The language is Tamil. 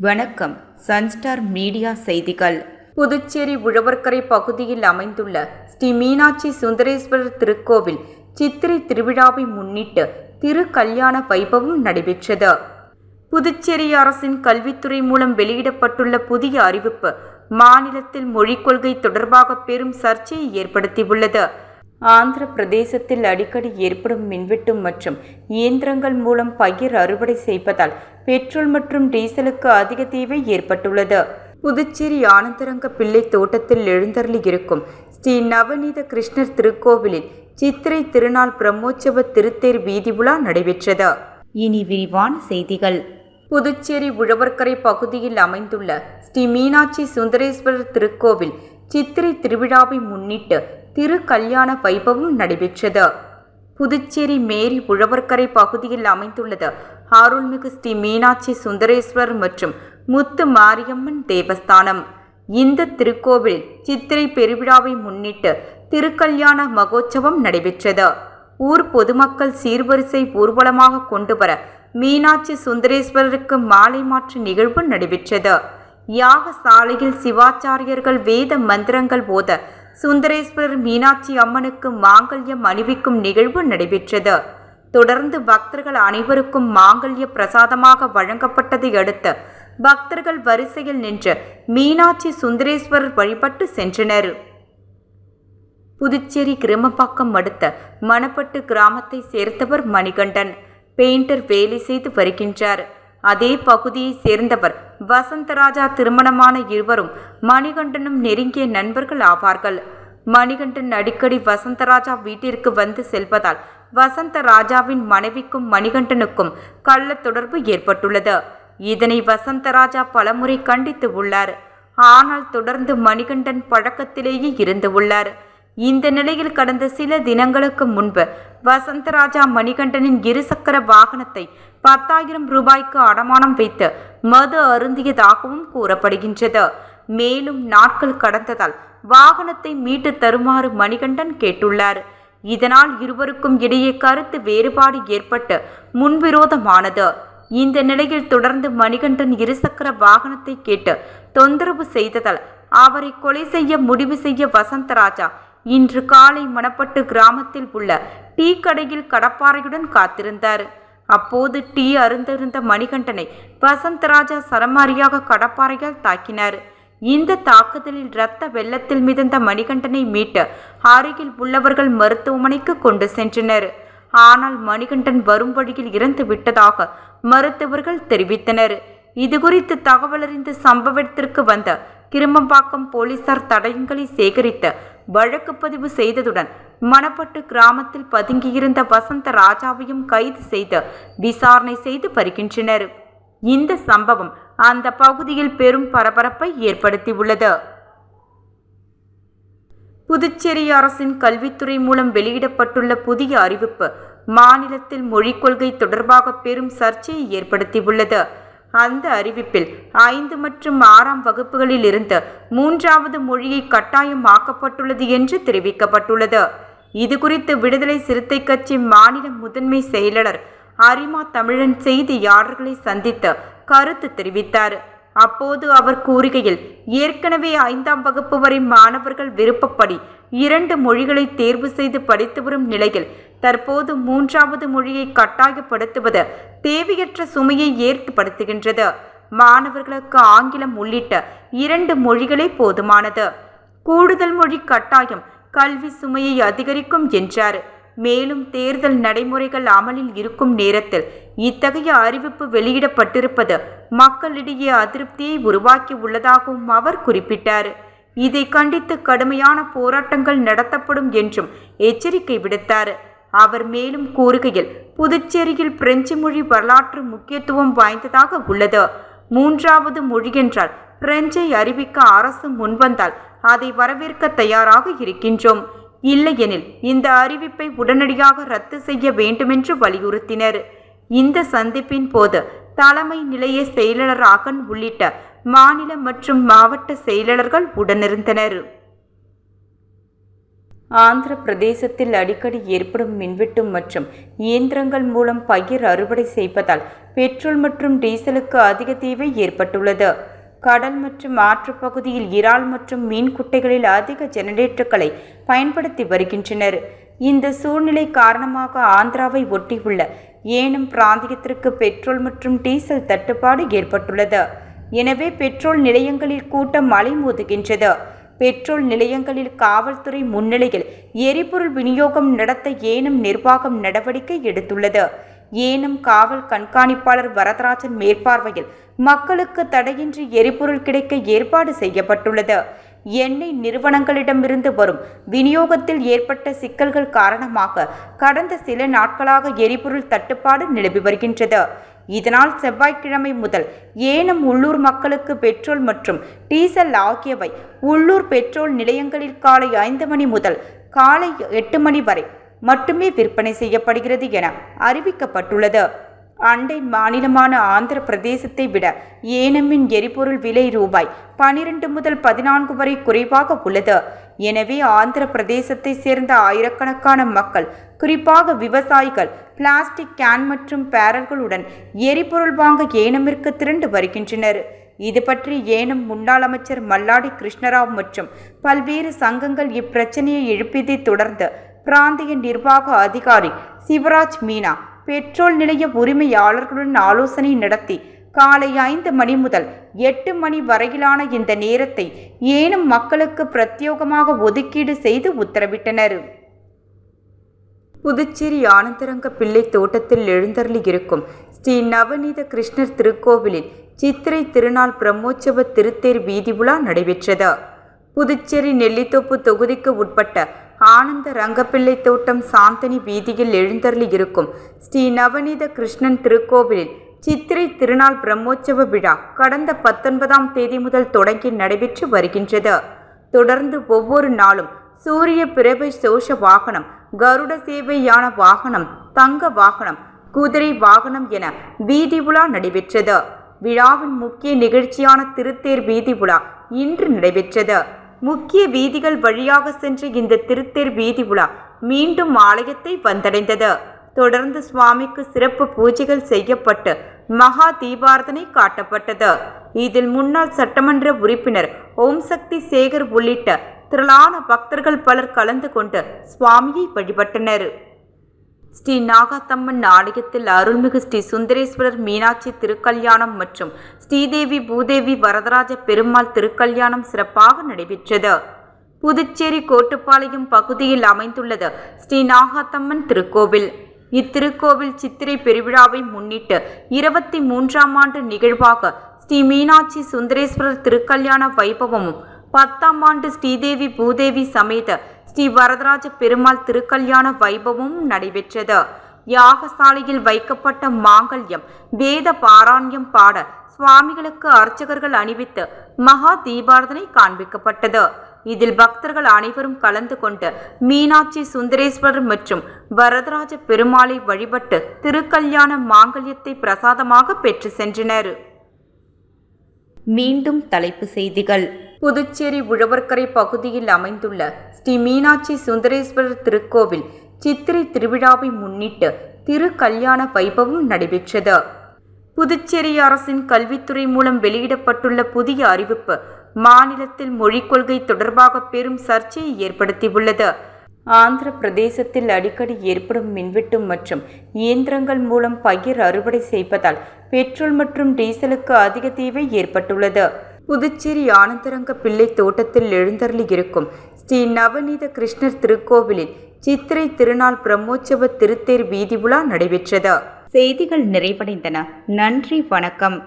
வணக்கம். சன்ஸ்டார் மீடியா செய்திகள். புதுச்சேரி உழவர்கரை பகுதியில் அமைந்துள்ள ஸ்ரீ மீனாட்சி சுந்தரேஸ்வரர் திருக்கோவில் சித்திரை திருவிழாவை முன்னிட்டு திரு கல்யாண வைபவம் நடைபெற்றது. புதுச்சேரி அரசின் கல்வித்துறை மூலம் வெளியிடப்பட்டுள்ள புதிய அறிவிப்பு மாநிலத்தில் மொழிக் கொள்கை தொடர்பாக பெரும் சர்ச்சையை ஏற்படுத்தியுள்ளது. ஆந்திர பிரதேசத்தில் அடிக்கடி ஏற்படும் மின்வெட்டு மற்றும் இயந்திரங்கள் மூலம் பயிர் அறுவடை செய்வதால் பெட்ரோல் மற்றும் டீசலுக்கு அதிக தேவை ஏற்பட்டுள்ளது. புதுச்சேரி ஆனந்தரங்க பிள்ளை தோட்டத்தில் எழுந்தருளி இருக்கும் ஸ்ரீ நவநீத கிருஷ்ணர் திருக்கோவிலில் சித்திரை திருநாள் பிரம்மோற்சவ திருத்தேர் வீதி உலா நடைபெற்றது. இனி விரிவான செய்திகள். புதுச்சேரி உழவர்கரை பகுதியில் அமைந்துள்ள ஸ்ரீ மீனாட்சி சுந்தரேஸ்வரர் திருக்கோவில் சித்திரை திருவிழாவை முன்னிட்டு திரு கல்யாண வைபவம் நடைபெற்றது. புதுச்சேரி மேரி உழவர்கரை பகுதியில் அமைந்துள்ளது அருள்மிகு ஸ்ரீ மீனாட்சி சுந்தரேஸ்வரர் மற்றும் முத்து மாரியம்மன் தேவஸ்தானம். இந்த திருக்கோவிலில் சித்திரை பெருவிழாவை முன்னிட்டு திருக்கல்யாண மகோற்சவம் நடைபெற்றது. ஊர் பொதுமக்கள் சீர்வரிசை ஊர்வலமாக கொண்டு வர மீனாட்சி சுந்தரேஸ்வரருக்கு மாலை மாற்று நிகழ்வு நடைபெற்றது. யாகசாலையில் சிவாச்சாரியர்கள் வேத மந்திரங்கள் ஓத சுந்தரேஸ்வரர் மீனாட்சி அம்மனுக்கு மாங்கல்யம் அணிவிக்கும் நிகழ்வு நடைபெற்றது. தொடர்ந்து பக்தர்கள் அனைவருக்கும் மாங்கல்ய பிரசாதமாக வழங்கப்பட்டதை அடுத்து பக்தர்கள் வரிசையில் நின்று மீனாட்சி சுந்தரேஸ்வரர் வழிபட்டு சென்றனர். புதுச்சேரி கிருமப்பாக்கம் அடுத்த மணப்பட்டு கிராமத்தை சேர்ந்தவர் மணிகண்டன் பெயிண்டர் வேலை செய்து வருகின்றார். அதே பகுதியை சேர்ந்தவர் வசந்தராஜா. திருமணமான இருவரும் மணிகண்டனும் நெருங்கிய நண்பர்கள் ஆவார்கள். மணிகண்டன் அடிக்கடி வசந்தராஜா வீட்டிற்கு வந்து செல்வதால் வசந்தராஜாவின் மனைவிக்கும் மணிகண்டனுக்கும் கள்ள தொடர்பு ஏற்பட்டுள்ளது. இதனை வசந்தராஜா பலமுறை கண்டித்து உள்ளார். ஆனால் தொடர்ந்து மணிகண்டன் பழக்கத்திலேயே இருந்து உள்ளார். இந்த நிலையில் கடந்த சில தினங்களுக்கு முன்பு வசந்தராஜா மணிகண்டனின் இருசக்கர வாகனத்தை 10,000 ரூபாய்க்கு அடமானம் வைத்து மது அருந்தியதாகவும் கூறப்படுகின்றது. மேலும் நாட்கள் கடந்ததால் வாகனத்தை மீட்டு தருமாறு மணிகண்டன் கேட்டுள்ளார். இதனால் இருவருக்கும் இடையே கருத்து வேறுபாடு ஏற்பட்டு முன்விரோதமானது. இந்த நிலையில் தொடர்ந்து மணிகண்டன் இருசக்கர வாகனத்தை கேட்டு தொந்தரவு செய்ததால் அவரை கொலை செய்ய முடிவு செய்ய வசந்தராஜா இன்று காலை மணப்பட்டு கிராமத்தில் உள்ள டீ கடையில் கடப்பாறையுடன் காத்திருந்தார். அப்போது டீ அருந்திருந்த மணிகண்டனை வசந்தராஜா சரமாரியாக கடப்பாறையால் தாக்கினார். இந்த தாக்குதலில் இரத்த வெள்ளத்தில் மிதந்த மணிகண்டனை மீட்டு அருகில் உள்ளவர்கள் மருத்துவமனைக்கு கொண்டு சென்றனர். ஆனால் மணிகண்டன் வரும் வழியில் இறந்து விட்டதாக மருத்துவர்கள் தெரிவித்தனர். இதுகுறித்து தகவலறிந்து சம்பவ இடத்திற்கு வந்த கிருமம்பாக்கம் போலீசார் தடயங்களை சேகரித்து வழக்கு பதிவு செய்ததுடன் மணப்பட்டு கிராமத்தில் பதுங்கியிருந்த வசந்தராஜாவையும் கைது செய்து விசாரணை செய்து வருகின்றனர். இந்த சம்பவம் அந்த பகுதியில் பெரும் பரபரப்பை ஏற்படுத்தியுள்ளது. புதுச்சேரி அரசின் கல்வித்துறை மூலம் வெளியிடப்பட்டுள்ள புதிய அறிவிப்பு மாநிலத்தில் மொழிக் கொள்கை தொடர்பாக பெரும் சர்ச்சையை ஏற்படுத்தியுள்ளது. அந்த அறிவிப்பில் 5 மற்றும் 6ஆம் வகுப்புகளில் இருந்து 3வது மொழியை கட்டாயமாக்கப்பட்டுள்ளது என்று தெரிவிக்கப்பட்டுள்ளது. இதுகுறித்து விடுதலை சிறுத்தை கட்சி மாநில முதன்மை செயலாளர் அரிமா தமிழன் செய்தியாளர்களை சந்தித்து கருத்து தெரிவித்தார். அப்போது அவர் கூறுகையில், ஏற்கனவே 5ஆம் வகுப்பு வரை மாணவர்கள் விருப்பப்படி 2 மொழிகளை தேர்வு செய்து படித்து வரும் நிலையில் தற்போது 3வது மொழியை கட்டாயப்படுத்துவது தேவையற்ற சுமையை ஏற்படுத்துகின்றது. மாணவர்களுக்கு ஆங்கிலம் உள்ளிட்ட 2 மொழிகளே போதுமானது. கூடுதல் மொழி கட்டாயம் கல்வி சுமையை அதிகரிக்கும் என்றார். மேலும் தேர்தல் நடைமுறைகள் அமலில் இருக்கும் நேரத்தில் இத்தகைய அறிவிப்பு வெளியிடப்பட்டிருப்பது மக்களிடையே அதிருப்தியை உருவாக்கி உள்ளதாகவும் அவர் குறிப்பிட்டார். இதை கண்டித்து கடுமையான போராட்டங்கள் நடத்தப்படும் என்றும் எச்சரிக்கை விடுத்தார். அவர் மேலும் கூறுகையில், புதுச்சேரியில் பிரெஞ்சு மொழி வரலாற்று முக்கியத்துவம் வாய்ந்ததாக உள்ளது. 3வது மொழி என்றால் பிரெஞ்சை அறிவிக்க அரசு முன்வந்தால் அதை வரவேற்க தயாராக இருக்கின்றோம். இல்லையெனில் இந்த அறிவிப்பை உடனடியாக ரத்து செய்ய வேண்டுமென்று வலியுறுத்தினர். இந்த சந்திப்பின் போது தலைமை நிலைய செயலாளர் அகன் உள்ளிட்ட மாநில மற்றும் மாவட்ட செயலாளர்கள் உடனிருந்தனர். ஆந்திர பிரதேசத்தில் அடிக்கடி ஏற்படும் மின்வெட்டு மற்றும் இயந்திரங்கள் மூலம் பயிர் அறுவடை செய்வதால் பெட்ரோல் மற்றும் டீசலுக்கு அதிக தேவை ஏற்பட்டுள்ளது. கடல் மற்றும் ஆற்றுப் பகுதியில் இறால் மற்றும் மீன் குட்டைகளில் அதிக ஜெனரேட்டர்களை பயன்படுத்தி வருகின்றனர். இந்த சூழ்நிலை காரணமாக ஆந்திராவை ஒட்டியுள்ள ஏனம் பிராந்தியத்திற்கு பெட்ரோல் மற்றும் டீசல் தட்டுப்பாடு ஏற்பட்டுள்ளது. எனவே பெட்ரோல் நிலையங்களில் கூட்டம் அலைமோதுகின்றது. பெட்ரோல் நிலையங்களில் காவல்துறை முன்னிலையில் எரிபொருள் விநியோகம் நடத்த ஏனம் நிர்வாகம் நடவடிக்கை எடுத்துள்ளது. ஏனம் காவல் கண்காணிப்பாளர் வரதராஜன் மேற்பார்வையில் மக்களுக்கு தடையின்றி எரிபொருள் கிடைக்க ஏற்பாடு செய்யப்பட்டுள்ளது. எண்ணெய் நிறுவனங்களிடமிருந்து வரும் விநியோகத்தில் ஏற்பட்ட சிக்கல்கள் காரணமாக கடந்த சில நாட்களாக எரிபொருள் தட்டுப்பாடு நிலவி வருகின்றது. இதனால் செவ்வாய்க்கிழமை முதல் ஏனம் உள்ளூர் மக்களுக்கு பெட்ரோல் மற்றும் டீசல் ஆகியவை உள்ளூர் பெட்ரோல் நிலையங்களில் காலை 5 மணி முதல் காலை 8 மணி வரை மட்டுமே விற்பனை செய்யப்படுகிறது என அறிவிக்கப்பட்டுள்ளது. அண்டை மாநிலமான ஆந்திர பிரதேசத்தை விட ஏனமின் எரிபொருள் விலை ரூபாய் 12 முதல் 14 வரை குறைவாக உள்ளது. எனவே ஆந்திர பிரதேசத்தை சேர்ந்த ஆயிரக்கணக்கான மக்கள், குறிப்பாக விவசாயிகள், பிளாஸ்டிக் கேன் மற்றும் பேரல்களுடன் எரிபொருள் வாங்க ஏனமிற்கு திரண்டு வருகின்றனர். இது பற்றி ஏனம் முன்னாள் அமைச்சர் மல்லாடி கிருஷ்ணராவ் மற்றும் பல்வேறு சங்கங்கள் இப்பிரச்சனையை எழுப்பியதை தொடர்ந்து பிராந்திய நிர்வாக அதிகாரி சிவராஜ் மீனா பெட்ரோல் நிலைய உரிமையாளர்களுடன் ஆலோசனை நடத்தி காலை 5 மணி முதல் 8 மணி வரையிலான இந்த நேரத்தை ஏனம் மக்களுக்கு பிரத்யேகமாக ஒதுக்கீடு செய்து உத்தரவிட்டனர். புதுச்சேரி ஆனந்தரங்க பிள்ளை தோட்டத்தில் எழுந்தருளி இருக்கும் ஸ்ரீ நவநீத கிருஷ்ணர் திருக்கோவிலில் சித்திரை திருநாள் பிரம்மோற்சவ திருத்தேர் வீதி உலா நடைபெற்றது. புதுச்சேரி நெல்லித்தோப்பு தொகுதிக்கு உட்பட்ட ஆனந்த ரங்கப்பிள்ளை தோட்டம் சாந்தனி வீதியில் எழுந்தருளி இருக்கும் ஸ்ரீ நவநீத கிருஷ்ணன் திருக்கோவிலில் சித்திரை திருநாள் பிரம்மோற்சவ விழா கடந்த 19ஆம் தேதி முதல் தொடங்கி நடைபெற்று வருகின்றது. தொடர்ந்து ஒவ்வொரு நாளும் சூரிய பிரபை சோஷ வாகனம், கருட சேவை யான வாகனம், தங்க வாகனம், குதிரை வாகனம் என வீதி உலா நடைபெற்றது. விழாவின் முக்கிய நிகழ்ச்சியான திருத்தேர் வீதி உலா இன்று நடைபெற்றது. முக்கிய வீதிகள் வழியாக சென்ற இந்த திருத்தேர் வீதி உலா மீண்டும் ஆலயத்தை வந்தடைந்தது. தொடர்ந்து சுவாமிக்கு சிறப்பு பூஜைகள் செய்யப்பட்டு மகா தீபாரதனை காட்டப்பட்டது. இதில் முன்னாள் சட்டமன்ற உறுப்பினர் ஓம் சக்தி சேகர் உள்ளிட்ட திரளான பக்தர்கள் பலர் கலந்து கொண்டு சுவாமியை வழிபட்டனர். ஸ்ரீ நாகாத்தம்மன் ஆலயத்தில் அருள்மிகு ஸ்ரீ சுந்தரேஸ்வரர் மீனாட்சி திருக்கல்யாணம் மற்றும் ஸ்ரீதேவி பூதேவி வரதராஜ பெருமாள் திருக்கல்யாணம் சிறப்பாக நடைபெற்றது. புதுச்சேரி கோட்டுப்பாளையம் பகுதியில் அமைந்துள்ளது ஸ்ரீ நாகாத்தம்மன் திருக்கோவில். இத்திருக்கோவில் சித்திரை பெருவிழாவை முன்னிட்டு 23ஆம் ஆண்டு நிகழ்வாக ஸ்ரீ மீனாட்சி சுந்தரேஸ்வரர் திருக்கல்யாண வைபவமும் 10ஆம் ஆண்டு ஸ்ரீதேவி பூதேவி சமேத ஸ்ரீ வரதராஜ பெருமாள் திருக்கல்யாண வைபவமும் நடைபெற்றது. யாகசாலையில் வைக்கப்பட்ட மாங்கல்யம் வேத பாராயணம் பாட சுவாமிகளுக்கு அர்ச்சகர்கள் அணிவித்து மகா தீபாரதனை காண்பிக்கப்பட்டது. இதில் பக்தர்கள் அனைவரும் கலந்து கொண்டு மீனாட்சி சுந்தரேஸ்வரர் மற்றும் வரதராஜ பெருமாளை வழிபட்டு திருக்கல்யாண மாங்கல்யத்தை பிரசாதமாக பெற்று சென்றனர். மீண்டும் தலைப்பு செய்திகள். புதுச்சேரி உழவர்கரை பகுதியில் அமைந்துள்ள ஸ்ரீ மீனாட்சி சுந்தரேஸ்வரர் திருக்கோவில் சித்திரை திருவிழாவை முன்னிட்டு திருக்கல்யாண வைபவம் நடைபெற்றது. புதுச்சேரி அரசின் கல்வித்துறை மூலம் வெளியிடப்பட்டுள்ள புதிய அறிவிப்பு மாநிலத்தில் மொழிக் கொள்கை தொடர்பாக பெரும் சர்ச்சையை ஏற்படுத்தியுள்ளது. ஆந்திர பிரதேசத்தில் அடிக்கடி ஏற்படும் மின்வெட்டு மற்றும் இயந்திரங்கள் மூலம் பயிர் அறுவடை செய்வதால் பெட்ரோல் மற்றும் டீசலுக்கு அதிக தேவை ஏற்பட்டுள்ளது. புதுச்சேரி ஆனந்தரங்க பிள்ளை தோட்டத்தில் எழுந்தருளி இருக்கும் ஸ்ரீ நவநீத கிருஷ்ணர் திருக்கோவிலில் சித்திரை திருநாள் பிரம்மோற்சவ திருத்தேர் வீதி உலா நடைபெற்றது. செய்திகள் நிறைவடைந்தன. நன்றி, வணக்கம்.